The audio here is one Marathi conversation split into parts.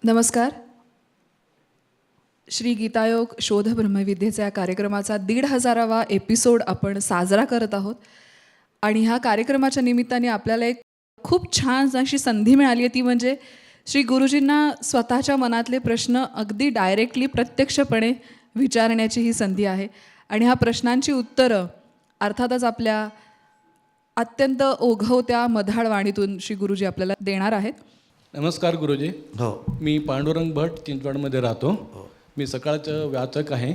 नमस्कार. श्री गीतायोग शोध ब्रह्मविद्येचा या कार्यक्रमाचा 1,500वा एपिसोड आपण साजरा करत आहोत. आणि ह्या कार्यक्रमाच्या निमित्ताने आपल्याला एक खूप छान अशी संधी मिळाली आहे, ती म्हणजे श्री गुरुजींना स्वतःच्या मनातले प्रश्न अगदी डायरेक्टली प्रत्यक्षपणे विचारण्याची ही संधी आहे. आणि ह्या प्रश्नांची उत्तरं अर्थातच आपल्या अत्यंत ओघवत्या मधाळ वाणीतून श्री गुरुजी आपल्याला देणार आहेत. नमस्कार गुरुजी. हो. मी पांडुरंग भट चिंचवडमध्ये राहतो. मी सकाळचं वाचक आहे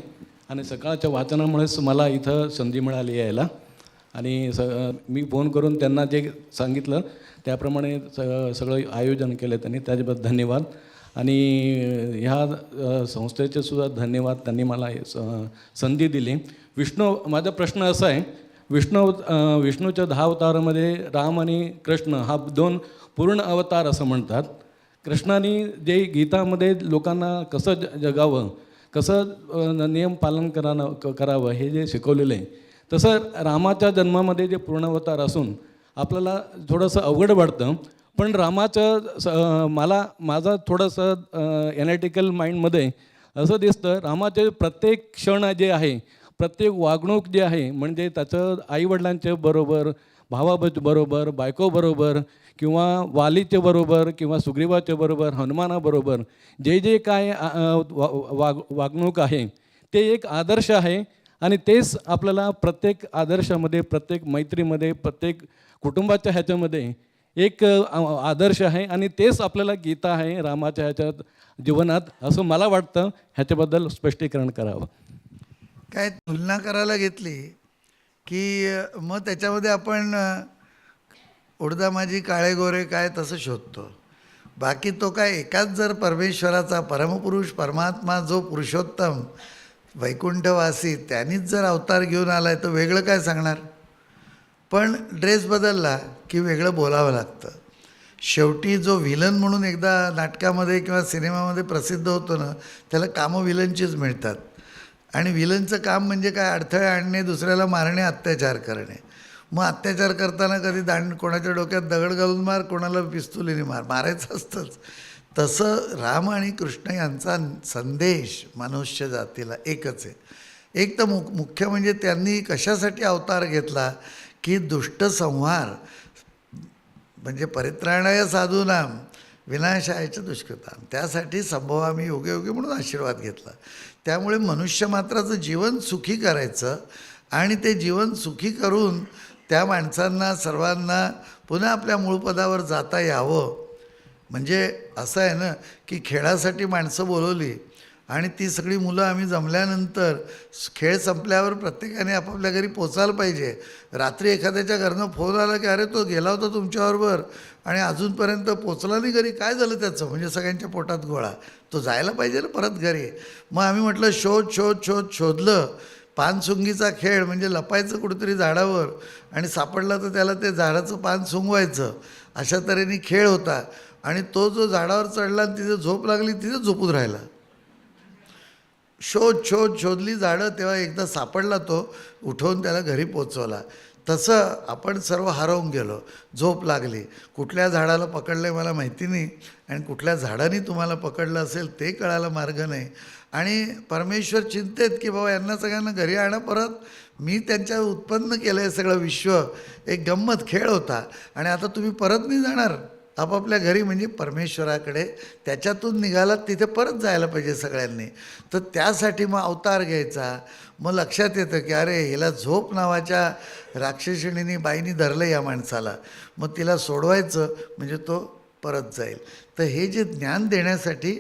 आणि सकाळच्या वाचनामुळेच मला इथं संधी मिळाली यायला. आणि मी फोन करून त्यांना जे सांगितलं त्याप्रमाणे सगळं आयोजन केलं त्यांनी, त्याच्याबद्दल धन्यवाद. आणि ह्या संस्थेचे सुद्धा धन्यवाद, त्यांनी मला संधी दिली. माझा प्रश्न असा आहे, विष्णूच्या 10 अवतारामध्ये राम आणि कृष्ण हा 2 पूर्ण अवतार असं म्हणतात. कृष्णाने जे गीतामध्ये लोकांना कसं जगावं, कसं नियम पालन करावं हे जे शिकवलेलं आहे, तसं रामाच्या जन्मामध्ये जे पूर्ण अवतार असून आपल्याला थोडंसं अवघड वाटतं. पण रामाचं माझा थोडंसं एनालिटिकल माइंडमध्ये असं दिसतं, रामाचे प्रत्येक क्षण जे आहे, प्रत्येक वागणूक जे आहे, म्हणजे त्याचं आईवडिलांच्या बरोबर, भावाबरोबर, बायकोबरोबर, किंवा वालीचे बरोबर, किंवा सुग्रीवाच्या बरोबर, हनुमानाबरोबर जे काय वागणूक आहे ते एक आदर्श आहे. आणि तेच आपल्याला प्रत्येक आदर्शामध्ये, प्रत्येक मैत्रीमध्ये, प्रत्येक कुटुंबाच्या ह्याच्यामध्ये एक आदर्श आहे. आणि तेच आपल्याला गीता आहे रामाच्या ह्याच्यात जीवनात, असं मला वाटतं. ह्याच्याबद्दल स्पष्टीकरण करावं. काय तुलना करायला घेतली की मग त्याच्यामध्ये आपण उडदा माझी काळे गोरे काय तसं शोधतो. बाकी तो काय एकाच जर परमेश्वराचा परमपुरुष परमात्मा जो पुरुषोत्तम वैकुंठवासी त्यांनीच जर अवतार घेऊन आला आहे तर वेगळं काय सांगणार. पण ड्रेस बदलला की वेगळं बोलावं लागतं. शेवटी जो व्हिलन म्हणून एकदा नाटकामध्ये किंवा सिनेमामध्ये प्रसिद्ध होतो ना, त्याला कामं व्हिलनचीच मिळतात. आणि व्हिलनचं काम म्हणजे काय, अडथळे आणणे, दुसऱ्याला मारणे, अत्याचार करणे. मग अत्याचार करताना कधी कोणाच्या डोक्यात दगड घालून मार, कोणाला पिस्तुलीने मारायचं असतंच. तसं राम आणि कृष्ण यांचा संदेश मनुष्य जातीला एकच आहे. एक तर मुख्य म्हणजे त्यांनी कशासाठी अवतार घेतला की दुष्टसंहार, म्हणजे परित्राणाय साधूनाम विनाशाय च दुष्कृताम, त्यासाठी संभवामी योगे योगे म्हणून आशीर्वाद घेतला. त्यामुळे मनुष्य मात्राचं जीवन सुखी करायचं आणि ते जीवन सुखी करून त्या माणसांना सर्वांना पुन्हा आपल्या मूळ पदावर जाता यावं. म्हणजे असं आहे ना की खेळासाठी माणसं बोलवली आणि ती सगळी मुलं आम्ही जमल्यानंतर खेळ संपल्यावर प्रत्येकाने आपापल्या घरी पोचायला पाहिजे. रात्री एखाद्याच्या घरनं फोन आला की अरे तो गेला होता तुमच्याबरोबर आणि अजूनपर्यंत पोचला नाही घरी, काय झालं त्याचं, म्हणजे सगळ्यांच्या पोटात गोळा, तो जायला पाहिजे ना परत घरी. मग आम्ही म्हटलं शोधलं. पानसुंगीचा खेळ म्हणजे लपायचं कुठेतरी झाडावर आणि सापडलं तर त्याला ते झाडाचं पान सुंगवायचं, अशा तऱ्हेने खेळ होता. आणि तो जो झाडावर चढला आणि तिथे झोप लागली तिथे झोपून राहिला. शोधली झाडं, तेव्हा एकदा सापडला तो, उठवून त्याला घरी पोचवला. तसं आपण सर्व हरवून गेलो. झोप लागली, कुठल्या झाडाला पकडलं आहे मला माहिती नाही आणि कुठल्या झाडाने तुम्हाला पकडलं असेल ते कळायला मार्ग नाही. आणि परमेश्वर चिंतेत की बाबा यांना सगळ्यांना घरी आणा परत, मी त्यांच्या उत्पन्न केलं आहे सगळं विश्व, एक गंमत खेळ होता आणि आता तुम्ही परत नाही जाणार आपापल्या घरी, म्हणजे परमेश्वराकडे त्याच्यातून निघालात तिथे परत जायला पाहिजे सगळ्यांनी. तर त्यासाठी मग अवतार घ्यायचा. मग लक्षात येतं की अरे हिला झोप नावाच्या राक्षसिणीने बाईनी धरलं या माणसाला, मग तिला सोडवायचं म्हणजे तो परत जाईल. तर हे जे ज्ञान देण्यासाठी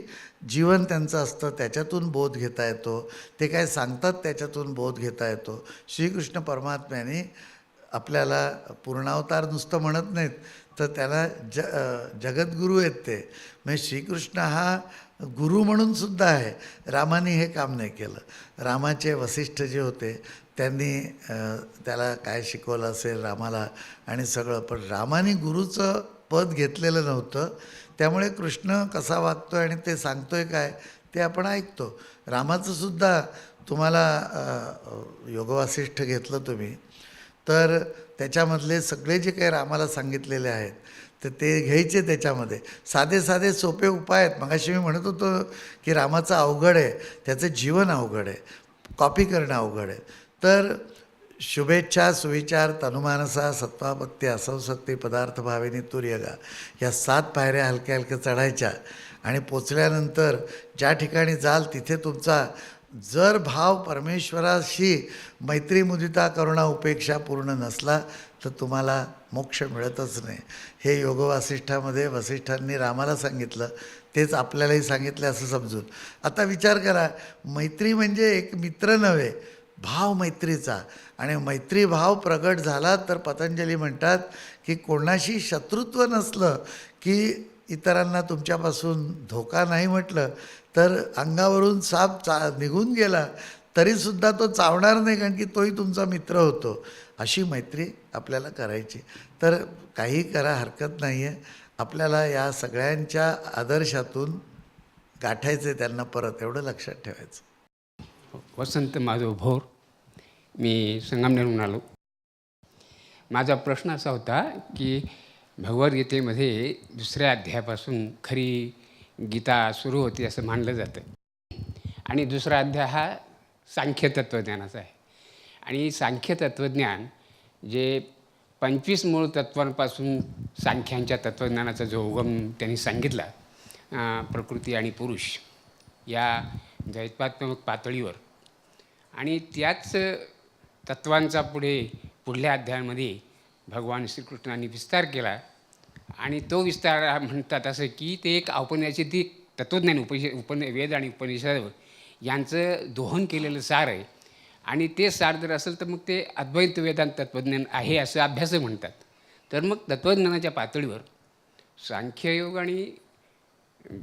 जीवन त्यांचं असतं, त्याच्यातून बोध घेता येतो. ते काय सांगतात त्याच्यातून बोध घेता येतो. श्रीकृष्ण परमात्म्याने आपल्याला पूर्णावतार नुसतं म्हणत नाहीत, तर त्याला जगद्गुरू आहेत ते. म्हणजे श्रीकृष्ण हा गुरु म्हणून सुद्धा आहे. रामाने हे काम नाही केलं. रामाचे वसिष्ठ जे होते त्यांनी त्याला काय शिकवलं असेल रामाला आणि सगळं, पण रामाने गुरुचं पद घेतलेलं नव्हतं. त्यामुळे कृष्ण कसा वागतो आणि ते सांगतोय काय ते आपण ऐकतो. रामाचंसुद्धा तुम्हाला योगवासिष्ठ घेतलं तुम्ही तर त्याच्यामधले सगळे जे काही रामाला सांगितलेले आहेत तर ते घ्यायचे त्याच्यामध्ये. साधे साधे सोपे उपाय आहेत. मगाशी मी म्हणत होतो की रामाचं अवघड आहे, त्याचं जीवन अवघड आहे, कॉपी करणं अवघड आहे. तर शुभेच्छा, सुविचार, तनुमानसा, सत्वापत्ती, असंसत्ती, पदार्थ भावेनी तुर्यगा, या 7 पायऱ्या हलक्या हलक्या चढायच्या. आणि पोचल्यानंतर ज्या ठिकाणी जाल तिथे तुमचा जर भाव परमेश्वराशी मैत्री, मुदिता, करुणा, उपेक्षा पूर्ण नसला तर तुम्हाला मोक्ष मिळतच नाही. हे योग वासिष्ठामध्ये वसिष्ठांनी रामाला सांगितलं, तेच आपल्यालाही सांगितलं असं समजून. आता विचार करा, मैत्री म्हणजे एक मित्र नव्हे, भाव मैत्रीचा. आणि मैत्री भाव प्रगट झाला तर पतंजली म्हणतात की कोणाशी शत्रुत्व नसलं की इतरांना तुमच्यापासून धोका नाही म्हटलं तर अंगावरून साप निघून गेला तरीसुद्धा तो चावणार नाही, कारण की तोही तुमचा मित्र होतो. अशी मैत्री आपल्याला करायची. तर काही करा, हरकत नाही आहे. आपल्याला या सगळ्यांच्या आदर्शातून गाठायचे त्यांना परत, एवढं लक्षात ठेवायचं. वसंत माधव भोर, मी संगमनेरहून आलो. माझा प्रश्न असा होता की भगवद्गीतेमध्ये 2ऱ्या अध्यायापासून खरी गीता सुरू होती असं मानलं जातं. आणि 2रा अध्याय हा सांख्य तत्त्वज्ञानाचा आहे. आणि सांख्य तत्त्वज्ञान जे 25 मूळ तत्वांपासून सांख्यांच्या तत्त्वज्ञानाचा जो उगम त्यांनी सांगितला, प्रकृती आणि पुरुष या द्वैतात्मक पातळीवर, आणि त्याच तत्वांचा पुढल्या अध्यायामध्ये भगवान श्रीकृष्णांनी विस्तार केला. आणि तो विस्तार म्हणतात असं की ते एक औपनिषदिक तत्त्वज्ञान, वेद आणि उपनिषद यांचं दोहन केलेलं सार आहे. आणि ते सार जर असेल तर मग ते अद्वैत वेदांत तत्त्वज्ञान आहे असं अभ्यास म्हणतात. तर मग तत्त्वज्ञानाच्या पातळीवर सांख्ययोग आणि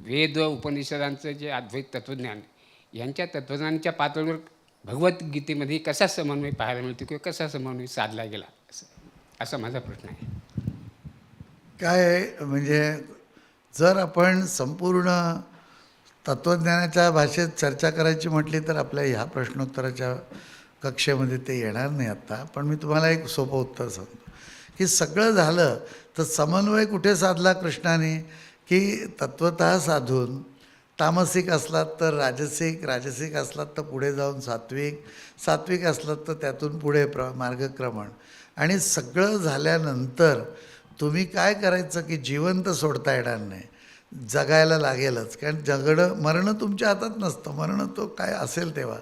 वेद उपनिषदांचं जे अद्वैत तत्त्वज्ञान यांच्या तत्त्वज्ञानाच्या पातळीवर भगवद्गीतेमध्ये कसा समन्वय पाहायला मिळतो किंवा कसा समन्वय साधला गेला असा माझा प्रश्न आहे. काय आहे, म्हणजे जर आपण संपूर्ण तत्त्वज्ञानाच्या भाषेत चर्चा करायची म्हटली तर आपल्या ह्या प्रश्नोत्तराच्या कक्षेमध्ये ते येणार नाही आत्ता. पण मी तुम्हाला एक सोपं उत्तर सांगतो की सगळं झालं तर समन्वय कुठे साधला कृष्णाने, की तत्वतः साधून तामसिक असलात तर राजसिक, राजसिक असलात तर पुढे जाऊन सात्विक, सात्विक असलात तर त्यातून पुढे मार्गक्रमण. आणि सगळं झाल्यानंतर तुम्ही काय करायचं की जिवंत सोडता येणार नाही, जगायला लागेलच. कारण मरणं तुमच्या हातात नसतं, मरणं तो काय असेल तेव्हा.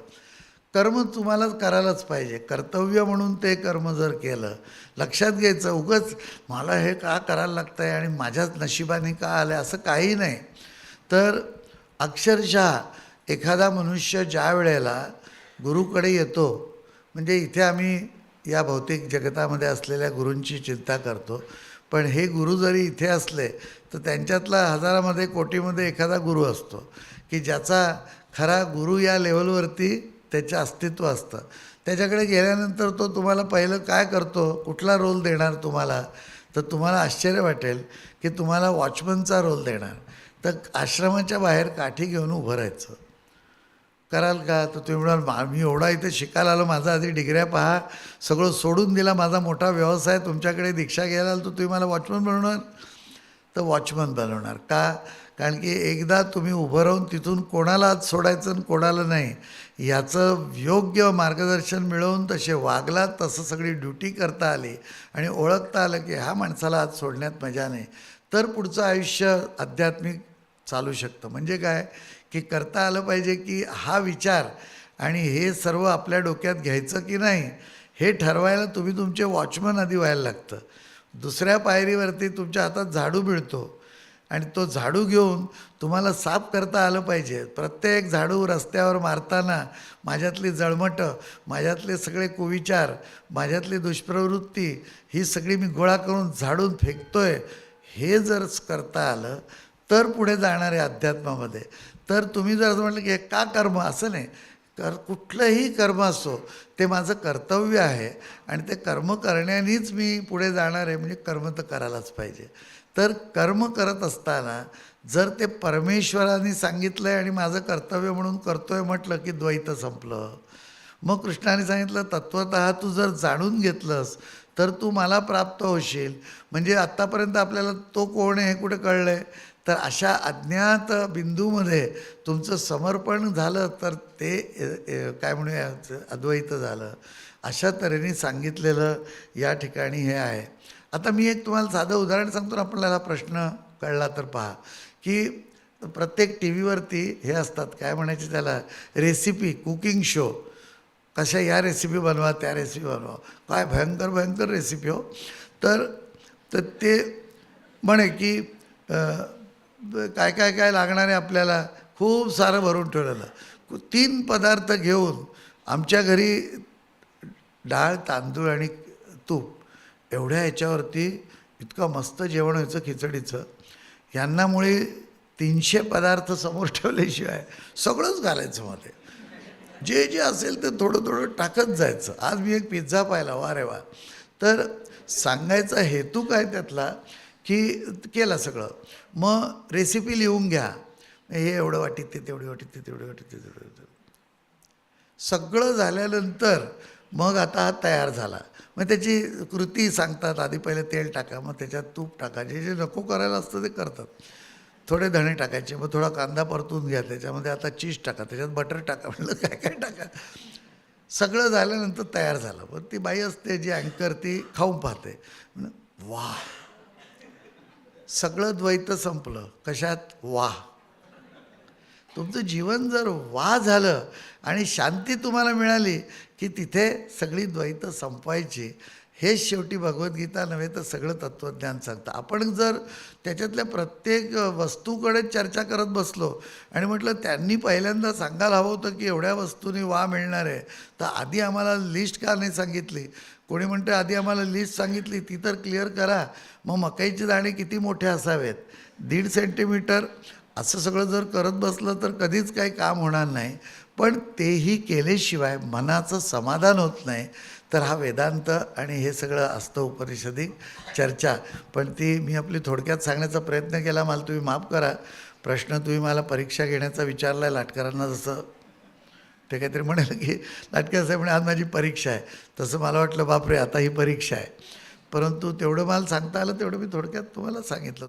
कर्म तुम्हाला करायलाच पाहिजे, कर्तव्य म्हणून ते कर्म जर केलं. लक्षात घ्यायचं, उगाच मला हे का करायला लागतं आहे आणि माझ्याच नशिबाने का आलं आहे असं काही नाही. तर अक्षरशः एखादा मनुष्य ज्या वेळेला गुरुकडे येतो, म्हणजे इथे आम्ही या भौतिक जगतामध्ये असलेल्या गुरूंची चिंता करतो, पण हे गुरु जरी इथे असले तर त्यांच्यातला हजारामध्ये कोटीमध्ये एखादा गुरु असतो की ज्याचा खरा गुरु या लेवलवरती त्याचं अस्तित्व असतं. त्याच्याकडे गेल्यानंतर तो तुम्हाला पहिलं काय करतो, कुठला रोल देणार तुम्हाला, तर तुम्हाला आश्चर्य वाटेल की तुम्हाला वॉचमनचा रोल देणार. तर आश्रमाच्या बाहेर काठी घेऊन उभं राहायचं. कराल का? तर तुम्ही म्हणाल मी एवढा इथे शिकायला आलो, माझा आधी डिग्र्या पहा, सगळं सोडून दिला, माझा मोठा व्यवसाय, तुमच्याकडे दीक्षा घ्यायला आलो, तर तुम्ही मला वॉचमन बनवणार? तर वॉचमन बनवणार का? कारण की एकदा तुम्ही उभं राहून तिथून कोणाला आत सोडायचं आणि कोणाला नाही याचं योग्य मार्गदर्शन मिळवून तसे वागलात, तसं सगळी ड्युटी करता आली आणि ओळखता आलं की ह्या माणसाला आत सोडण्यात मजा नाही, तर पुढचं आयुष्य आध्यात्मिक चालू शकतं. म्हणजे काय की करता आलं पाहिजे की हा विचार आणि हे सर्व आपल्या डोक्यात घ्यायचं की नाही हे ठरवायला तुम्ही तुमचे वॉचमन आधी व्हायला लागतं. 2ऱ्या पायरीवरती तुमच्या हातात झाडू मिळतो आणि तो झाडू घेऊन तुम्हाला साफ करता आलं पाहिजे. प्रत्येक झाडू रस्त्यावर मारताना माझ्यातली जळमटं, माझ्यातले सगळे कुविचार, माझ्यातली दुष्प्रवृत्ती ही सगळी मी गोळा करून झाडून फेकतोय, हे जर करता आलं तर पुढे जाणार आहे अध्यात्मामध्ये. तर तुम्ही जर असं म्हटलं की हे का कर्म, असं नाही. कुठलंही कर्म असो ते माझं कर्तव्य आहे आणि ते कर्म करण्यानेच मी पुढे जाणार आहे, म्हणजे कर्म तर करायलाच पाहिजे. तर कर्म करत असताना जर ते परमेश्वराने सांगितलं आहे आणि माझं कर्तव्य म्हणून करतो आहे म्हटलं की द्वैत संपलं. मग कृष्णाने सांगितलं तत्वतः तू जर जाणून घेतलंस तर तू मला प्राप्त होशील. म्हणजे आत्तापर्यंत आपल्याला तो कोण आहे हे कुठे कळलं आहे. तर अशा अज्ञात बिंदूमध्ये तुमचं समर्पण झालं तर ते काय म्हणूया अद्वैत झालं. अशा तऱ्हेने सांगितलेलं या ठिकाणी हे आहे. आता मी एक तुम्हाला साधं उदाहरण सांगतो ना, आपल्याला प्रश्न कळला तर पहा की प्रत्येक टी व्हीवरती हे असतात, काय म्हणायचे त्याला, रेसिपी, कुकिंग शो. कशा या रेसिपी बनवा, त्या रेसिपी बनवा, काय भयंकर भयंकर रेसिपी हो. तर तर ते म्हणे की काय काय काय लागणारे आपल्याला खूप सारं भरून ठेवलेलं. 3 पदार्थ घेऊन आमच्या घरी डाळ, तांदूळ आणि तूप एवढ्या ह्याच्यावरती इतकं मस्त जेवण व्हायचं खिचडीचं. यांनामुळे 300 पदार्थ समोर ठेवल्याशिवाय सगळंच घालायचं मध्ये. जे जे असेल ते थोडं थोडं टाकत जायचं. आज मी एक पिझ्झा पाहिला, वा रे वा. तर सांगायचा हेतू काय त्यातला की केलं सगळं. मग रेसिपी लिहून घ्या, हे एवढं वाटीत ते तेवढी वाटीत ते तेवढी वाटीत ते तेवढी. सगळं झाल्यानंतर मग आता हा तयार झाला. मग त्याची कृती सांगतात. आधी पहिले तेल टाका, मग त्याच्यात तूप टाका, जे जे नको करायला असतं ते करतात. थोडे धणे टाकायचे, मग थोडा कांदा परतून घ्या, त्याच्यामध्ये आता चीज टाका, त्याच्यात बटर टाका, म्हटलं काय काय टाका. सगळं झाल्यानंतर तयार झालं. पण ती बाई असते जी अँकर, ती खाऊन पाहते, वा, सगळं द्वैत संपलं. कशात? वा. तुमचं जीवन जर वा झालं आणि शांती तुम्हाला मिळाली की तिथे सगळी द्वैत संपवायची. हेच शेवटी भगवद्गीता नव्हे तर सगळं तत्त्वज्ञान सांगतं. आपण जर त्याच्यातल्या प्रत्येक वस्तूकडे चर्चा करत बसलो आणि म्हटलं त्यांनी पहिल्यांदा सांगायला हवं होतं की एवढ्या वस्तूंनी वा मिळणार आहे, तर आधी आम्हाला लिस्ट का नाही सांगितली. कोणी म्हणतं आधी आम्हाला लिस्ट सांगितली, ती तर क्लिअर करा. मग मकाईचे दाणे किती मोठे असावेत, 1.5 सेंटीमीटर, असं सगळं जर करत बसलं तर कधीच काही काम होणार नाही. पण तेही केल्याशिवाय मनाचं समाधान होत नाही. तर हा वेदांत आणि हे सगळं असतं उपनिषदिक चर्चा. पण ती मी आपली थोडक्यात सांगण्याचा प्रयत्न केला. मला तुम्ही माफ करा. प्रश्न तुम्ही मला परीक्षा घेण्याचा विचारला आहे लाटकरांना. जसं ते काहीतरी म्हणाल की लाटकर साहेब म्हणे आज माझी परीक्षा आहे, तसं मला वाटलं बापरे आता ही परीक्षा आहे. परंतु तेवढं मला सांगता आलं तेवढं मी थोडक्यात तुम्हाला सांगितलं.